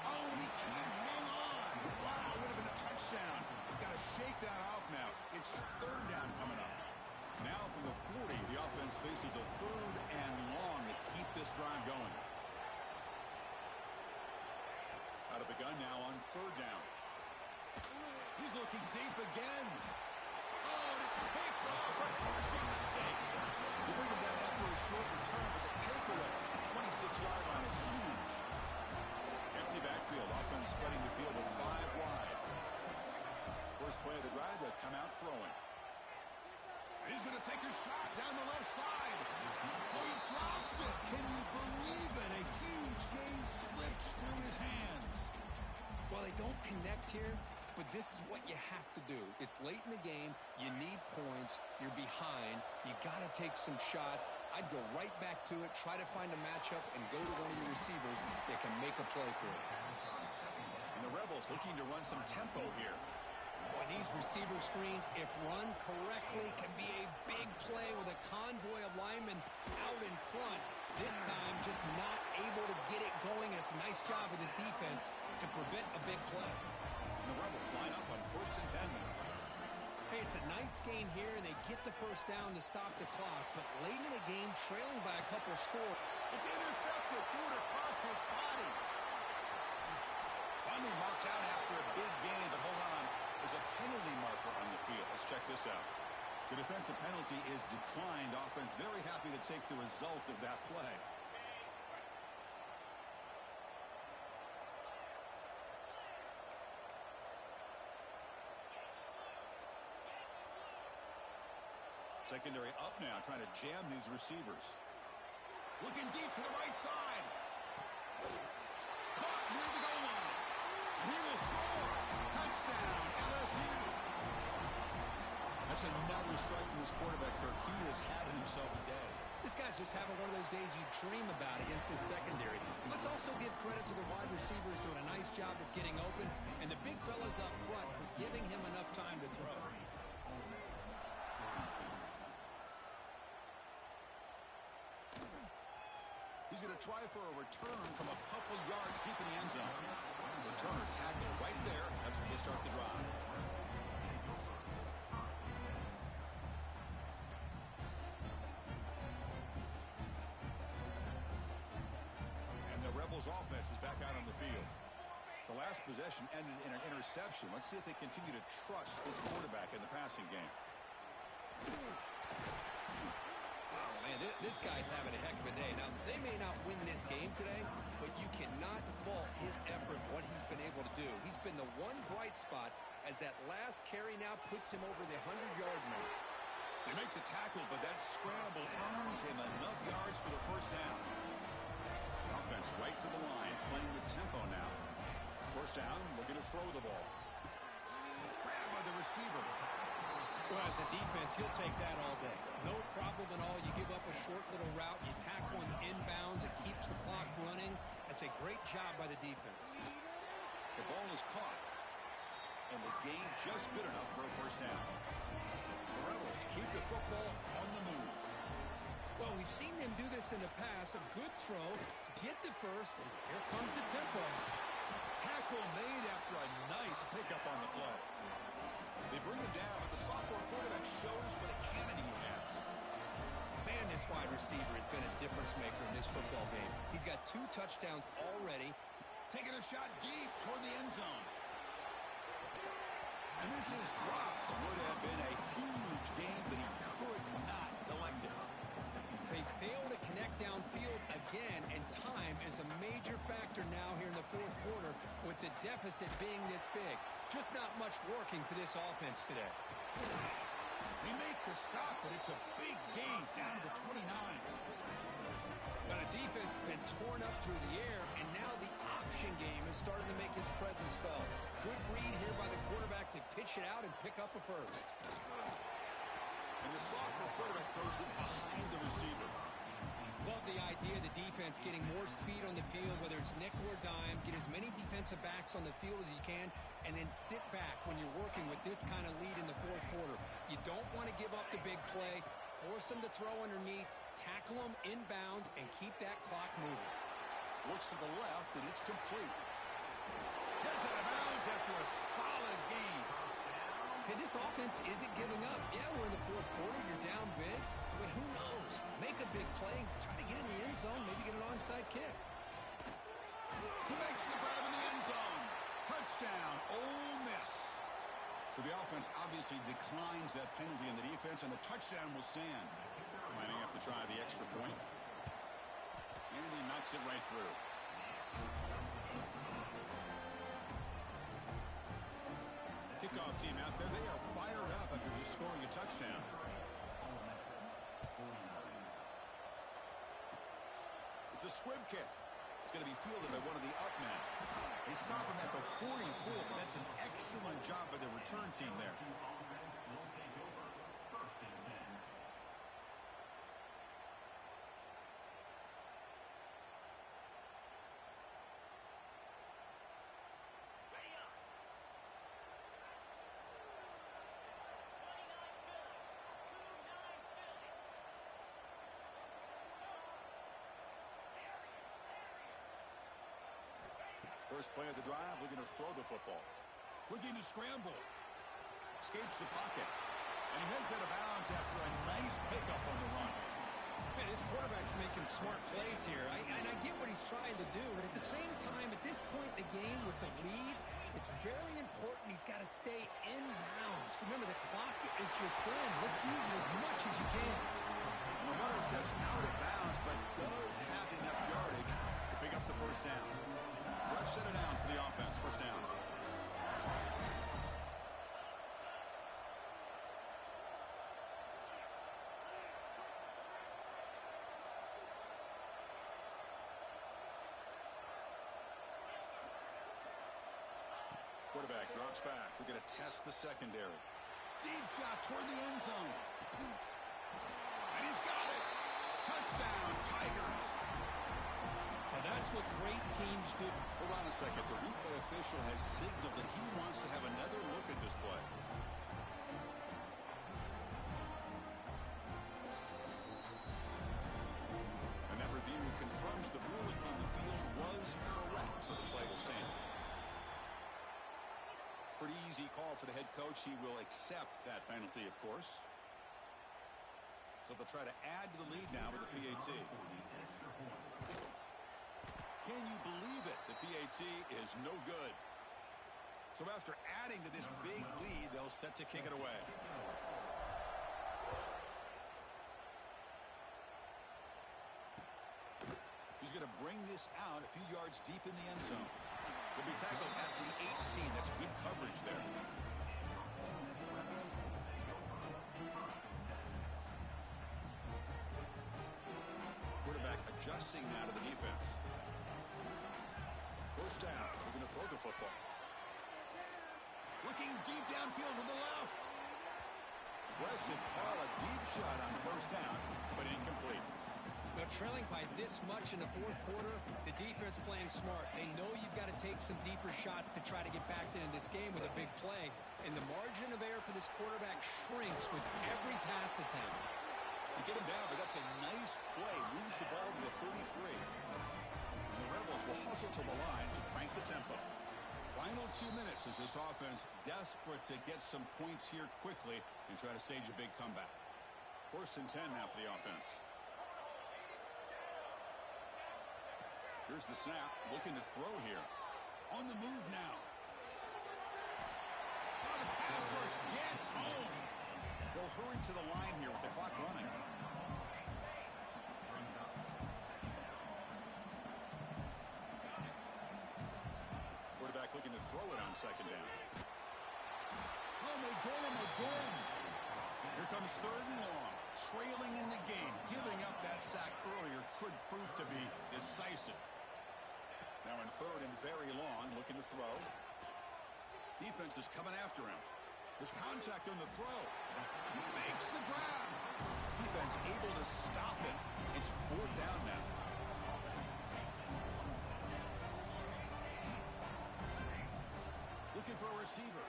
Oh, and he can't hang on. Wow, would have been a touchdown. Got to shake that off now. It's third down coming up. Now from the 40, the offense faces a third and long to keep this drive going. Out of the gun now on third down. He's looking deep again. Oh, and it's picked off. A crushing mistake. They bring him down after a short return, but the takeaway at the 26-yard line is huge. Empty backfield. Offense spreading the field with 5 wide. First play of the drive, they'll come out throwing. He's going to take a shot down the left side. Oh, he dropped it. Can you believe it? A huge gain slips through his hands. Well, they don't connect here, but this is what you have to do. It's late in the game. You need points. You're behind. You got to take some shots. I'd go right back to it, try to find a matchup, and go to one of your receivers that can make a play for it. And the Rebels looking to run some tempo here. Boy, these receiver screens, if run correctly, can be a big play with a convoy of linemen out in front. This time, just not able to get it going. It's a nice job of the defense to prevent a big play. And the Rebels line up on 1st and 10 now. Hey, it's a nice gain here, and they get the first down to stop the clock. But late in the game, trailing by a couple scores. It's intercepted. Threw it across his body. Finally marked out after a big gain, but hold on. There's a penalty marker on the field. Let's check this out. The defensive penalty is declined. Offense very happy to take the result of that play. Secondary up now, trying to jam these receivers. Looking deep to the right side. Caught near the goal line. He will score. Touchdown, LSU. That's another strike from this quarterback, Kirk. He is having himself a day. This guy's just having one of those days you dream about against this secondary. Let's also give credit to the wide receivers doing a nice job of getting open, and the big fellas up front for giving him enough time to throw. He's going to try for a return from a couple yards deep in the end zone. Returner tackle right there. That's when they start the drive. And the Rebels offense is back out on the field. The last possession ended in an interception. Let's see if they continue to trust this quarterback in the passing game. Man, this guy's having a heck of a day. Now, they may not win this game today, but you cannot fault his effort, what he's been able to do. He's been the one bright spot as that last carry now puts him over the 100-yard mark. They make the tackle, but that scramble earns him enough yards for the first down. Offense right to the line, playing with tempo now. First down, looking to throw the ball. Grab by the receiver. Well, as a defense, he'll take that all day. No problem at all. You give up a short little route. You tackle him inbounds. It keeps the clock running. That's a great job by the defense. The ball is caught. And the gain just good enough for a first down. The Rebels keep the football on the move. Well, we've seen them do this in the past. A good throw, get the first, and here comes the tempo. Tackle made after a nice pickup on the play. They bring him down, but the sophomore quarterback shows what a cannon he has. Man, this wide receiver has been a difference maker in this football game. He's got 2 touchdowns already. Taking a shot deep toward the end zone. And this is dropped. Would have been a huge game, but he could not collect it. They fail to connect downfield again, and time is a major factor now here in the fourth quarter with the deficit being this big. Just not much working for this offense today. They make the stop, but it's a big gain down to the 29. Now the defense has been torn up through the air, and now the option game is starting to make its presence felt. Good read here by the quarterback to pitch it out and pick up a first. And the the sophomore quarterback throws it behind the receiver. Love the idea of the defense getting more speed on the field, whether it's nickel or dime. Get as many defensive backs on the field as you can, and then sit back when you're working with this kind of lead in the fourth quarter. You don't want to give up the big play. Force them to throw underneath, tackle them inbounds, and keep that clock moving. Looks to the left, and it's complete. Heads out of bounds after a solid gain. Hey, this offense isn't giving up. Yeah, we're in the fourth quarter. You're down big. But who knows? Make a big play, try to get in the end zone, maybe get an onside kick. He makes the grab in the end zone. Touchdown, Ole Miss. So the offense obviously declines that penalty, and the defense and the touchdown will stand. Lining up to try the extra point. And he knocks it right through. Kickoff team out there. They are fired up after just scoring a touchdown. It's a squib kick. It's going to be fielded by one of the up men. They stop him at the 44, but that's an excellent job by the return team there. First play of the drive, looking to throw the football. Looking to scramble. Escapes the pocket. And he heads out of bounds after a nice pickup on the run. Man, this quarterback's making smart plays here. And I get what he's trying to do, but at the same time, at this point in the game with the lead, it's very important he's got to stay in bounds. Remember, the clock is your friend. Let's use it as much as you can. And the runner steps out of bounds, but does have enough yardage to pick up the first down. Fresh set of downs for the offense. First down. Quarterback drops back. We're going to test the secondary. Deep shot toward the end zone. And he's got it. Touchdown, Tigers. Now that's what great teams do. Hold on a second. The replay official has signaled that he wants to have another look at this play. And that review confirms the ruling on the field was correct, so the play will stand. Pretty easy call for the head coach. He will accept that penalty, of course. So they'll try to add to the lead now with the PAT. Can you believe it? The PAT is no good. So after adding to this big lead, they'll set to kick it away. He's going to bring this out a few yards deep in the end zone. He'll be tackled at the 18. That's good coverage there. Quarterback adjusting now to the defense. First down. We're going to throw the football. Looking deep downfield to the left. Aggressive call, a deep shot on first down, but incomplete. Now, trailing by this much in the fourth quarter, the defense playing smart. They know you've got to take some deeper shots to try to get back into this game with a big play. And the margin of error for this quarterback shrinks with every pass attempt. To get him down, but that's a nice play. Moves the ball to the 33. And the Rebels will hustle to the line to crank the tempo. Final 2 minutes as this offense desperate to get some points here quickly and try to stage a big comeback. First and 10 now for the offense. Here's the snap. Looking to throw here. On the move now. Oh, the pass rush gets home. They'll hurry to the line here with the clock running. Quarterback looking to throw it on second down. Oh, they get him again. Here comes third and long. Trailing in the game. Giving up that sack earlier could prove to be decisive. Now in third and very long, looking to throw. Defense is coming after him. There's contact on the throw. He makes the grab. defense able to stop it. It's 4th down now. Looking for a receiver.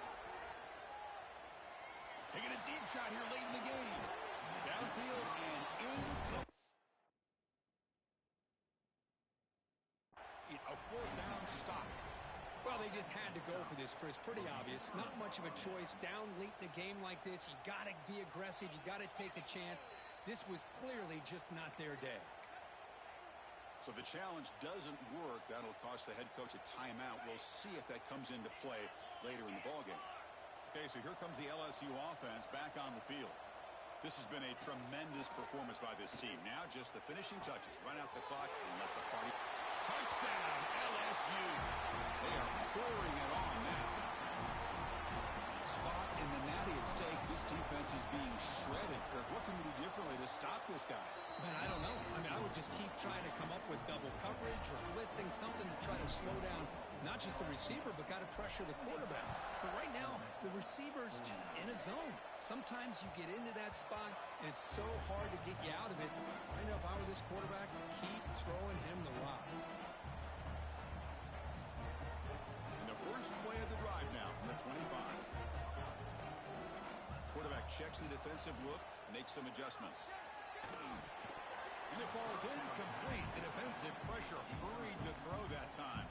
Taking a deep shot here late in the game. Downfield and incomplete. A 4th down stop. Well, they just had to go for this, Chris. Pretty obvious. Not much of a choice. Down late in the game like this, you got to be aggressive. You got to take a chance. This was clearly just not their day. So the challenge doesn't work. That'll cost the head coach a timeout. We'll see if that comes into play later in the ballgame. Okay, so here comes the LSU offense back on the field. This has been a tremendous performance by this team. Now just the finishing touches. Run out the clock and let the party. Touchdown, LSU. They are pouring it on now. Spot in the natty at stake. This defense is being shredded. Kirk, what can you do differently to stop this guy? Man, I don't know. I mean, I would just keep trying to come up with double coverage or blitzing, something to try to slow down not just the receiver, but got to pressure the quarterback. But right now, the receiver's just in a zone. Sometimes you get into that spot, and it's so hard to get you out of it. I know if I were this quarterback, keep throwing him the rock. And the first play of the drive now from the 25. Quarterback checks the defensive look, makes some adjustments. And it falls incomplete. The defensive pressure hurried to throw that time.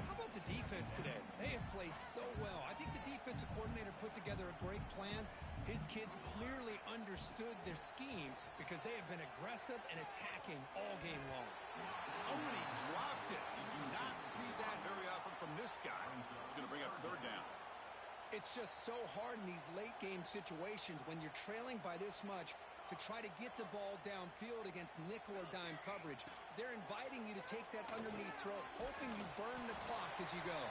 How about the defense today? They have played so well. I think the defensive coordinator put together a great plan. His kids clearly understood their scheme because they have been aggressive and attacking all game long. Oh, and he dropped it. You do not see that very often from this guy. He's going to bring up 3rd down. It's just so hard in these late game situations when you're trailing by this much to try to get the ball downfield against nickel or dime coverage. They're inviting you to take that underneath throw, hoping you burn the clock as you go.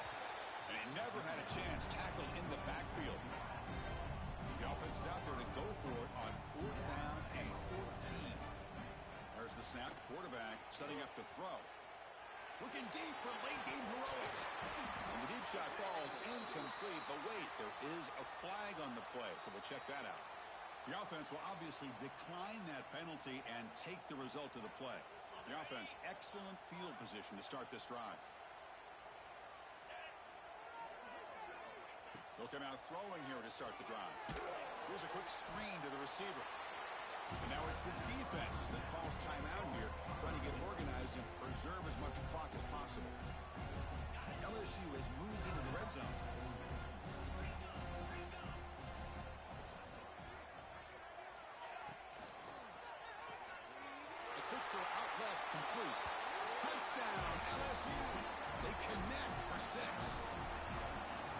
And he never had a chance tackled in the backfield. The offense is out there to go for it on 4th down and 14. There's the snap. Quarterback setting up the throw. Looking deep for late game heroics. And the deep shot falls incomplete. But wait, there is a flag on the play, so we'll check that out. The offense will obviously decline that penalty and take the result of the play. The offense, excellent field position to start this drive. They'll come out throwing here to start the drive. Here's a quick screen to the receiver. And now it's the defense that calls timeout here, trying to get organized and preserve as much clock as possible. LSU has moved into the red zone. A quick throw out left, complete. Touchdown, LSU. They connect for 6.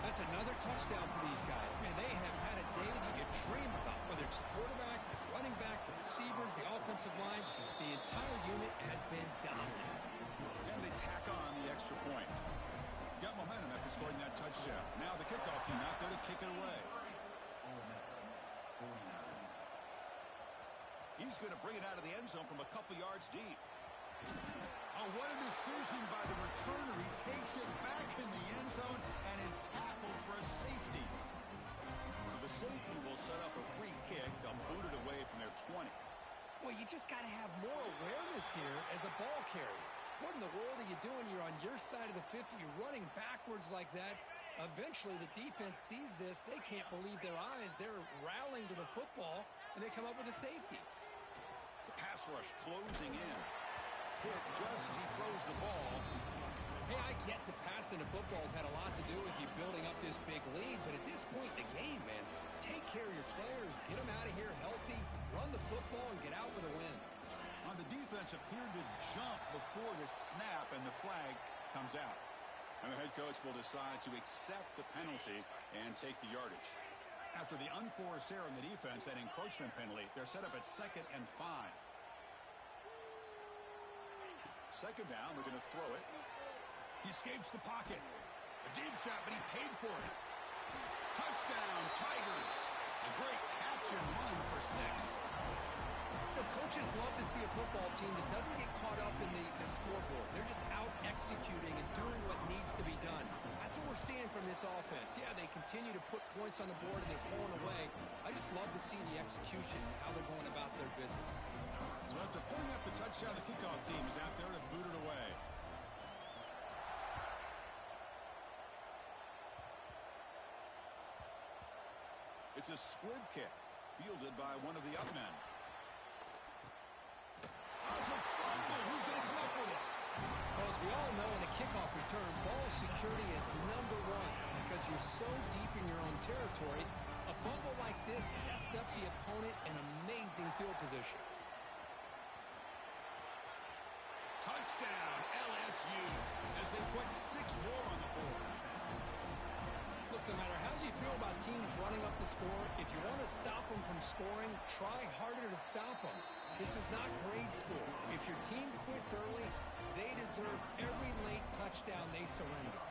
That's another touchdown for these guys. Man, they have had a day that you dream about, whether it's the quarterback, the running back, the receivers, the offensive line. The entire unit has been dominant. And they tack on the extra point. Got momentum after scoring that touchdown. Now the kickoff team out there to kick it away. He's going to bring it out of the end zone from a couple yards deep. Oh, what a decision by the returner. He takes it back in the end zone and is tackled for a safety. So the safety will set up a free kick. They'll boot it away from their 20. Well, you just got to have more awareness here as a ball carrier. What in the world are you doing? You're on your side of the 50. You're running backwards like that. Eventually, the defense sees this. They can't believe their eyes. They're rallying to the football, and they come up with a safety. The pass rush closing in. Hit just as he throws the ball. Hey, I get the passing of football has had a lot to do with you building up this big lead, but at this point in the game, man, take care of your players, get them out of here healthy, run the football, and get out with a win. On the defense appeared to jump before the snap, and the flag comes out. And the head coach will decide to accept the penalty and take the yardage. After the unforced error in the defense, that encroachment penalty, they're set up at 2nd and 5. 2nd down, they're going to throw it. He escapes the pocket. A deep shot, but he paid for it. Touchdown, Tigers. A great catch and run for 6. know, coaches love to see a football team that doesn't get caught up in the scoreboard. They're just out executing and doing what needs to be done. That's what we're seeing from this offense. Yeah, they continue to put points on the board and they're pulling away. I just love to see the execution and how they're going about their business. So after putting up the touchdown, the kickoff team is out there to boot it away. It's a squib kick, fielded by one of the up men. There's a fumble. Who's going to come up with it? Well, as we all know, in a kickoff return, ball security is number one because you're so deep in your own territory. A fumble like this sets up the opponent in amazing field position. Touchdown, LSU, as they put 6 more on the board. Look, no matter how you feel about teams running up the score, if you want to stop them from scoring, try harder to stop them. This is not grade school. If your team quits early, they deserve every late touchdown they surrender.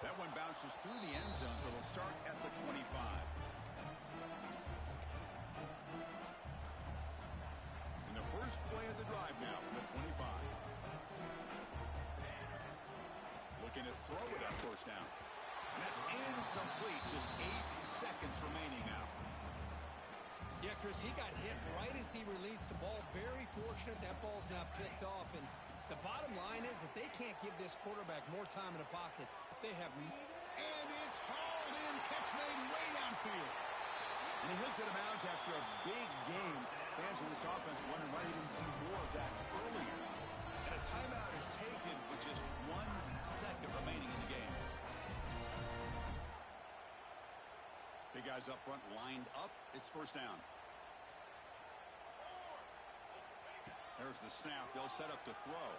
That one bounces through the end zone, so they'll start at the 25. In the first play of the drive now from the 25. Looking to throw it at first down. And that's incomplete. Just 8 seconds remaining now. Yeah, Chris, he got hit right as he released the ball. Very fortunate that ball's not picked off. And the bottom line is that they can't give this quarterback more time in the pocket. They have... And it's hauled in. Catch made way downfield. And he hits it out of bounds after a big game. Fans of this offense wondering why they didn't see more of that earlier. And a timeout is taken with just 1 second remaining in the game. Big guys up front lined up. It's first down. There's the snap. They'll set up the throw.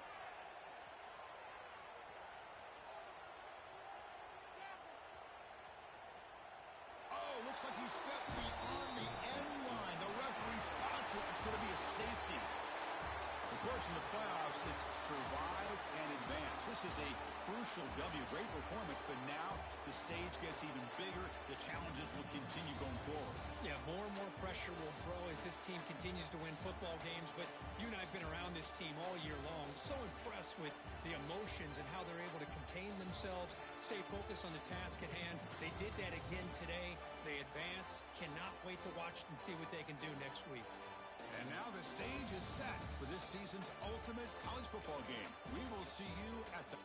Oh, looks like he stepped beyond the end line. The referee spots it. It's going to be a safety. Of course, in the playoffs, it's survive and advance. This is a crucial W. Great performance, but now the stage gets even bigger. The challenges will continue going forward. Yeah, more and more pressure will grow as this team continues to win football games. But you and I have been around this team all year long. So impressed with the emotions and how they're able to contain themselves, stay focused on the task at hand. They did that again today. They advance. Cannot wait to watch and see what they can do next week. And now the stage is set for this season's ultimate college football game. We will see you at the...